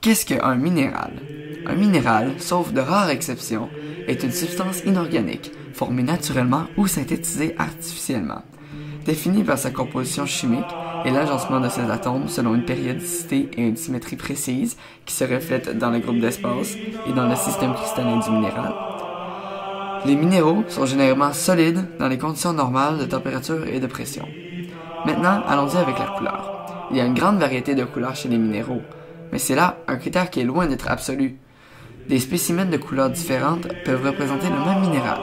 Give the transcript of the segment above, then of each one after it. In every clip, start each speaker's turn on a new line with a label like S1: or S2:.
S1: Qu'est-ce qu'un minéral? Un minéral, sauf de rares exceptions, est une substance inorganique, formée naturellement ou synthétisée artificiellement, définie par sa composition chimique et l'agencement de ses atomes selon une périodicité et une symétrie précises qui se reflètent dans le groupe d'espace et dans le système cristallin du minéral. Les minéraux sont généralement solides dans les conditions normales de température et de pression. Maintenant, allons-y avec la couleur. Il y a une grande variété de couleurs chez les minéraux, mais c'est là un critère qui est loin d'être absolu. Des spécimens de couleurs différentes peuvent représenter le même minéral,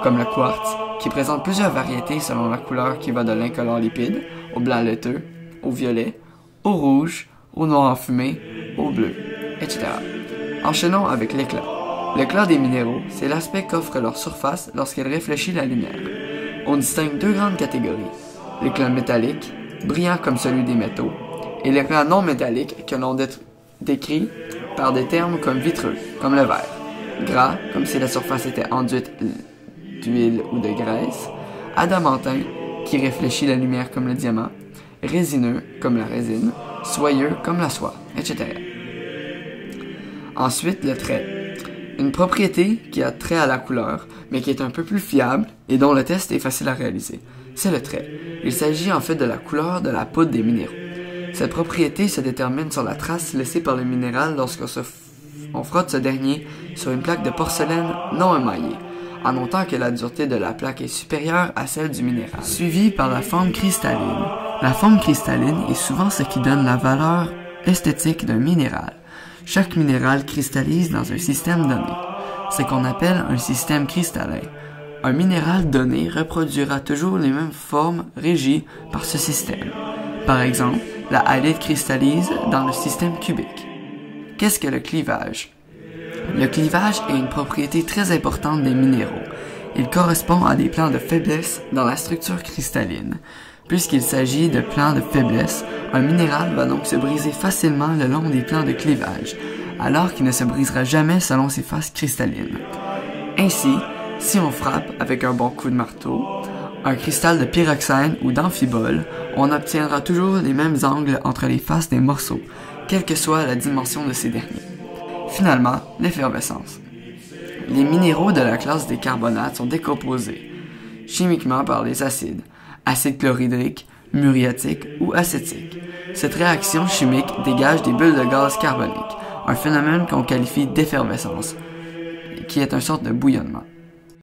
S1: comme le quartz, qui présente plusieurs variétés selon la couleur qui va de l'incolore liquide, au blanc laiteux, au violet, au rouge, au noir fumé, au bleu, etc. Enchaînons avec l'éclat. L'éclat des minéraux, c'est l'aspect qu'offre leur surface lorsqu'elle réfléchit la lumière. On distingue deux grandes catégories. L'éclat métallique, brillant comme celui des métaux, et l'éclat non métallique que l'on décrit par des termes comme vitreux, comme le verre, gras, comme si la surface était enduite d'huile ou de graisse, adamantin, qui réfléchit la lumière comme le diamant, résineux, comme la résine, soyeux, comme la soie, etc. Ensuite, le trait. Une propriété qui a trait à la couleur, mais qui est un peu plus fiable et dont le test est facile à réaliser. C'est le trait. Il s'agit en fait de la couleur de la poudre des minéraux. Cette propriété se détermine sur la trace laissée par le minéral lorsqu'on frotte ce dernier sur une plaque de porcelaine non émaillée, en notant que la dureté de la plaque est supérieure à celle du minéral. Suivie par la forme cristalline. La forme cristalline est souvent ce qui donne la valeur esthétique d'un minéral. Chaque minéral cristallise dans un système donné. C'est qu'on appelle un système cristallin. Un minéral donné reproduira toujours les mêmes formes régies par ce système. Par exemple, la halite cristallise dans le système cubique. Qu'est-ce que le clivage? Le clivage est une propriété très importante des minéraux. Il correspond à des plans de faiblesse dans la structure cristalline. Puisqu'il s'agit de plans de faiblesse, un minéral va donc se briser facilement le long des plans de clivage, alors qu'il ne se brisera jamais selon ses faces cristallines. Ainsi, si on frappe avec un bon coup de marteau, un cristal de pyroxène ou d'amphibole, on obtiendra toujours les mêmes angles entre les faces des morceaux, quelle que soit la dimension de ces derniers. Finalement, l'effervescence. Les minéraux de la classe des carbonates sont décomposés chimiquement par les acides, acide chlorhydrique, muriatique ou acétique. Cette réaction chimique dégage des bulles de gaz carbonique, un phénomène qu'on qualifie d'effervescence, qui est une sorte de bouillonnement.